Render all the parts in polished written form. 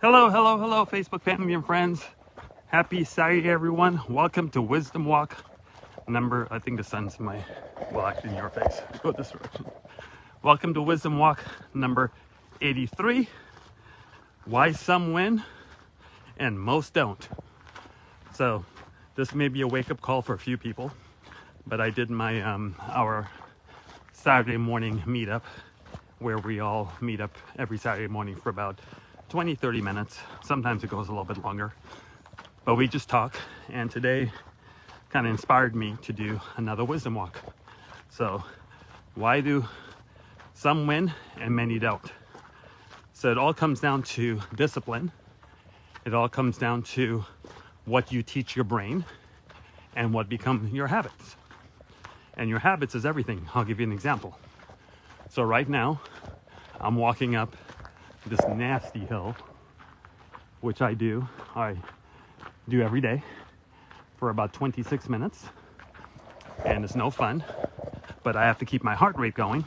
Hello, hello, hello, Facebook family and friends. Happy Saturday, everyone. Welcome to Wisdom Walk number, I think the sun's in my, well, actually in your face. Go this direction. Welcome to Wisdom Walk number 83. Why some win and most don't. So this may be a wake-up call for a few people, but I did my our Saturday morning meetup where we all meet up every Saturday morning for about 20-30 minutes. Sometimes it goes a little bit longer, but we just talk. And today kind of inspired me to do another wisdom walk. So why do some win and many don't? So it all comes down to discipline. It all comes down to what you teach your brain and what become your habits. And your habits is everything. I'll give you an example. So right now I'm walking up this nasty hill, which I do every day for about 26 minutes, and it's no fun, but I have to keep my heart rate going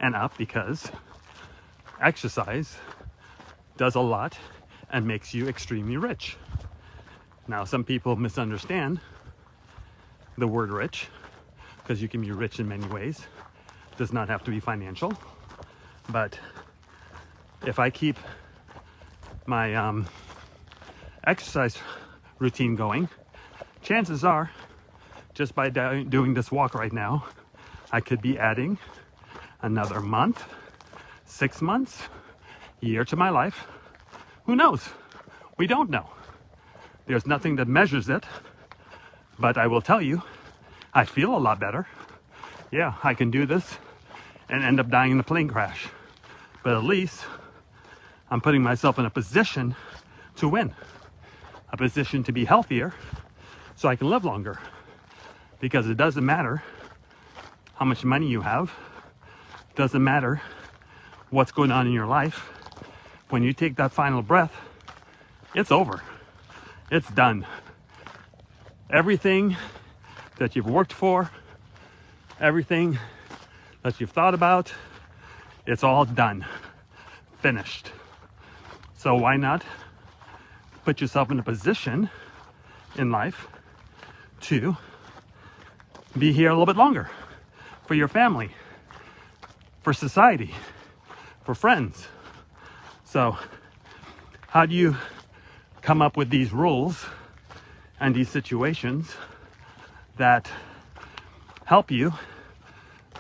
and up because exercise does a lot and makes you extremely rich. Now, some people misunderstand the word rich because you can be rich in many ways. It does not have to be financial, but if I keep my exercise routine going, chances are, just by doing this walk right now, I could be adding another month, 6 months, year to my life. Who knows? We don't know. There's nothing that measures it, but I will tell you, I feel a lot better. Yeah, I can do this and end up dying in a plane crash, but at least I'm putting myself in a position to win, a position to be healthier so I can live longer. Because it doesn't matter how much money you have, it doesn't matter what's going on in your life. When you take that final breath, it's over. It's done. Everything that you've worked for, everything that you've thought about, it's all done, finished. So why not put yourself in a position in life to be here a little bit longer for your family, for society, for friends. So how do you come up with these rules and these situations that help you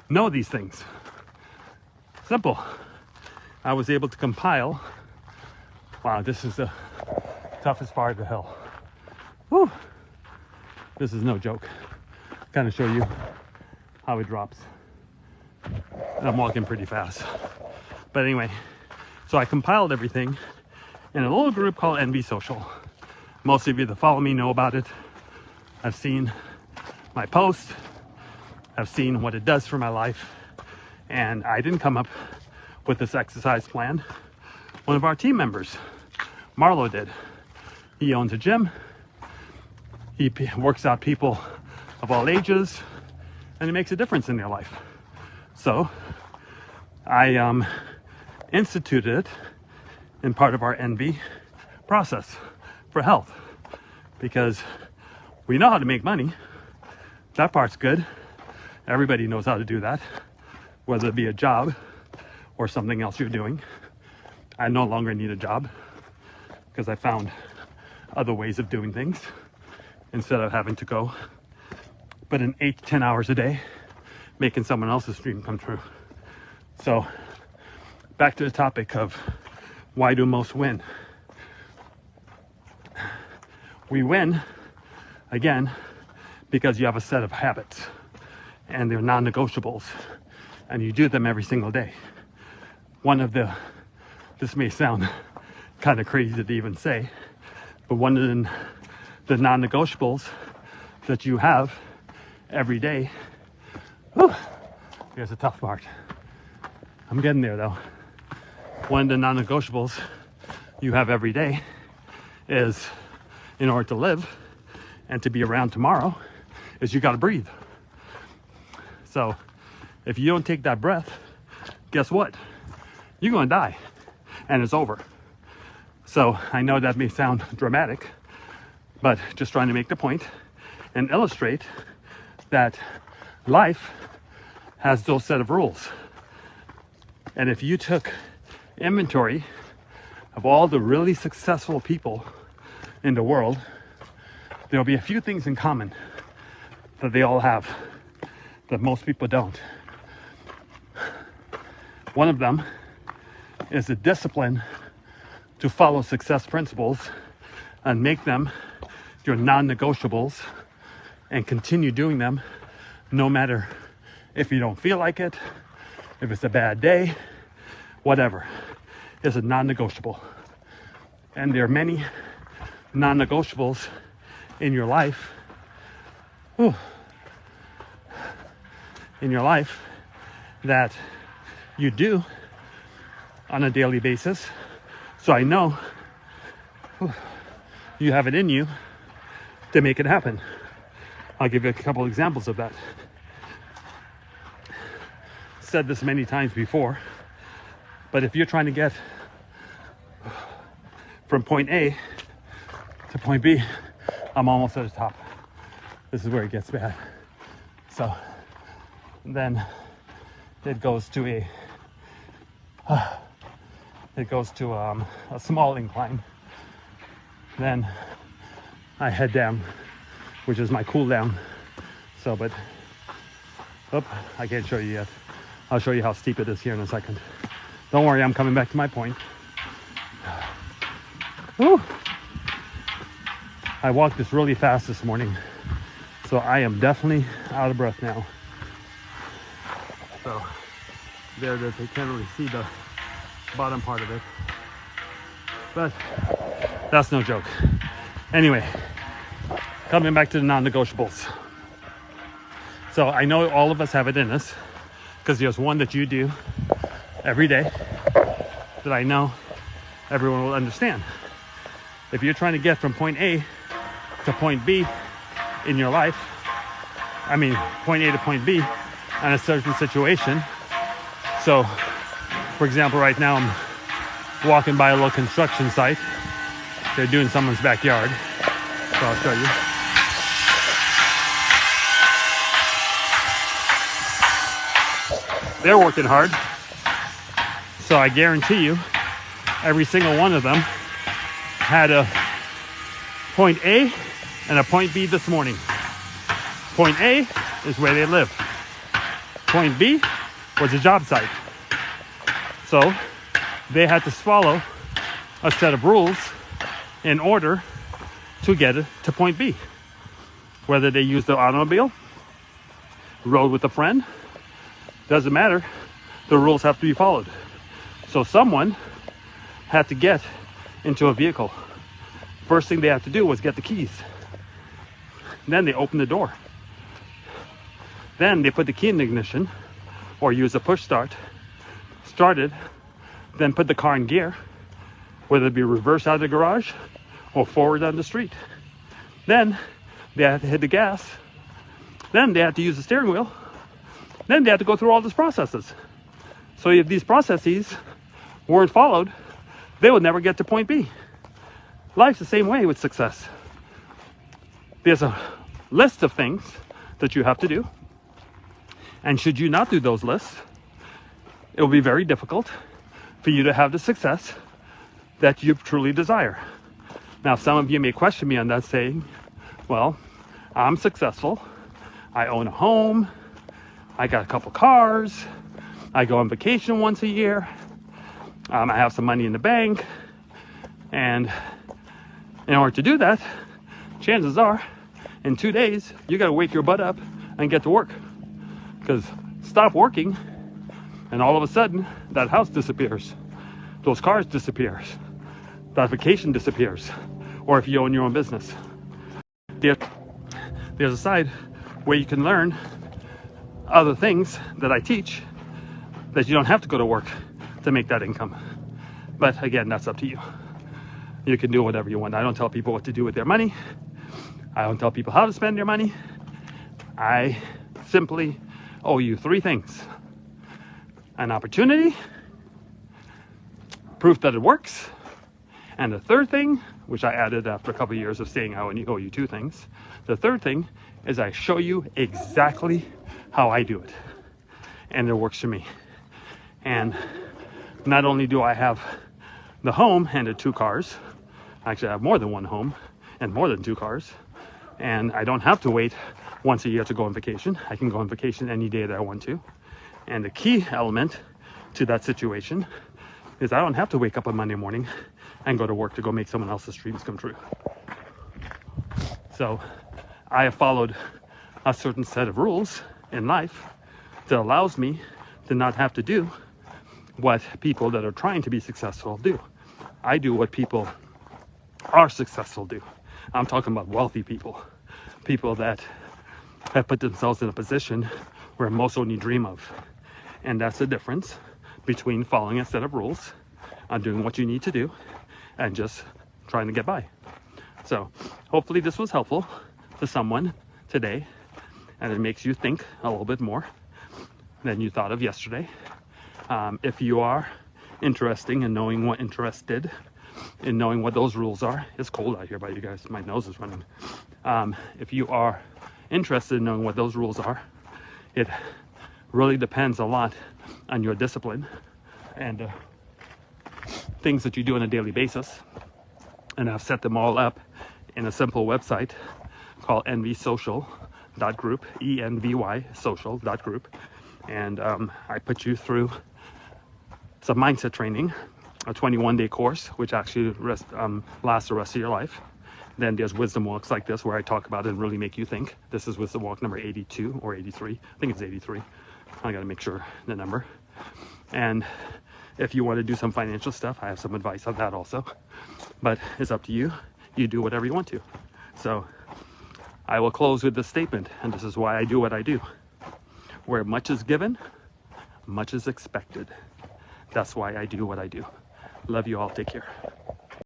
know these things? Simple. I was able to compile. Wow, this is the toughest part of the hill. Whew. This is no joke. Kind of show you how it drops. And I'm walking pretty fast. But anyway, so I compiled everything in a little group called NV Social. Most of you that follow me know about it. I've seen my posts. I've seen what it does for my life. And I didn't come up with this exercise plan. One of our team members, Marlo, did. He owns a gym. He works out people of all ages, and it makes a difference in their life. So I instituted it in part of our NV process for health, because we know how to make money. That part's good. Everybody knows how to do that, whether it be a job or something else you're doing. I no longer need a job because I found other ways of doing things instead of having to go put in 8 to 10 hours a day making someone else's dream come true. So back to the topic of why do most win? We win, again, because you have a set of habits and they're non-negotiables and you do them every single day. This may sound kind of crazy to even say, but one of the non-negotiables that you have every day, here's a tough part. I'm getting there though. One of the non-negotiables you have every day is, in order to live and to be around tomorrow, is you got to breathe. So if you don't take that breath, guess what? You're going to die and it's over. So I know that may sound dramatic, but just trying to make the point and illustrate that life has those set of rules. And if you took inventory of all the really successful people in the world, there'll be a few things in common that they all have that most people don't. One of them is the discipline to follow success principles and make them your non-negotiables and continue doing them no matter if you don't feel like it, if it's a bad day, whatever. It's a non-negotiable. And there are many non-negotiables in your life. In your life that you do on a daily basis. So I know you have it in you to make it happen. I'll give you a couple examples of that. Said this many times before, but if you're trying to get from point A to point B, I'm almost at the top. This is where it gets bad. So then it goes to a small incline. Then I head down, which is my cool down. So, but I can't show you yet. I'll show you how steep it is here in a second. Don't worry, I'm coming back to my point. Woo! I walked this really fast this morning, so I am definitely out of breath now. So there it is. You can't really see the bottom part of it, but that's no joke. Anyway, coming back to the non-negotiables. So I know all of us have it in us, because there's one that you do every day that I know everyone will understand. If you're trying to get from point A to point B in your life, point A to point B in a certain situation. So, for example, right now I'm walking by a little construction site. They're doing someone's backyard. So I'll show you. They're working hard. So I guarantee you, every single one of them had a point A and a point B this morning. Point A is where they live. Point B was a job site. So they had to follow a set of rules in order to get it to point B. Whether they used the automobile, rode with a friend, doesn't matter. The rules have to be followed. So someone had to get into a vehicle. First thing they have to do was get the keys. Then they open the door. Then they put the key in the ignition or use a push start, start it, then put the car in gear, whether it be reverse out of the garage or forward on the street. Then they had to hit the gas. Then they had to use the steering wheel. Then they had to go through all these processes. So if these processes weren't followed, they would never get to point B. Life's the same way with success. There's a list of things that you have to do. And should you not do those lists, it will be very difficult for you to have the success that you truly desire. Now, some of you may question me on that, saying, well, I'm successful. I own a home. I got a couple cars. I go on vacation once a year. I have some money in the bank. And in order to do that, chances are, in 2 days, you got to wake your butt up and get to work. Because stop working, and all of a sudden, that house disappears. Those cars disappears. That vacation disappears. Or if you own your own business. There's a side where you can learn other things that I teach that you don't have to go to work to make that income. But again, that's up to you. You can do whatever you want. I don't tell people what to do with their money. I don't tell people how to spend their money. I simply owe you 3 things: an opportunity, proof that it works, And the third thing, which I added after a couple of years of saying I owe you two things, the third thing is I show you exactly how I do it. And it works for me. And not only do I have the home and the 2 cars, actually I have more than one home and more than 2 cars, and I don't have to wait once a year to go on vacation. I can go on vacation any day that I want to. And the key element to that situation is I don't have to wake up on Monday morning and go to work to go make someone else's dreams come true. So I have followed a certain set of rules in life that allows me to not have to do what people that are trying to be successful do. I do what people are successful do. I'm talking about wealthy people, people that have put themselves in a position where most only dream of. And that's the difference between following a set of rules and doing what you need to do and just trying to get by. So hopefully this was helpful to someone today, and it makes you think a little bit more than you thought of yesterday. If you are interested in knowing what interested in knowing what those rules are, it's cold out here by you guys, my nose is running. If you are interested in knowing what those rules are, it really depends a lot on your discipline and things that you do on a daily basis. And I've set them all up in a simple website called envysocial.group, ENVY social.group. And I put you through some mindset training, a 21-day course, which actually lasts the rest of your life. Then there's wisdom walks like this, where I talk about it and really make you think. This is wisdom walk number 82 or 83. I think it's 83. I gotta make sure the number. And if you want to do some financial stuff, I have some advice on that also. But it's up to you. You do whatever you want to. So I will close with this statement, and this is why I do what I do. Where much is given, much is expected. That's why I do what I do. Love you all. Take care.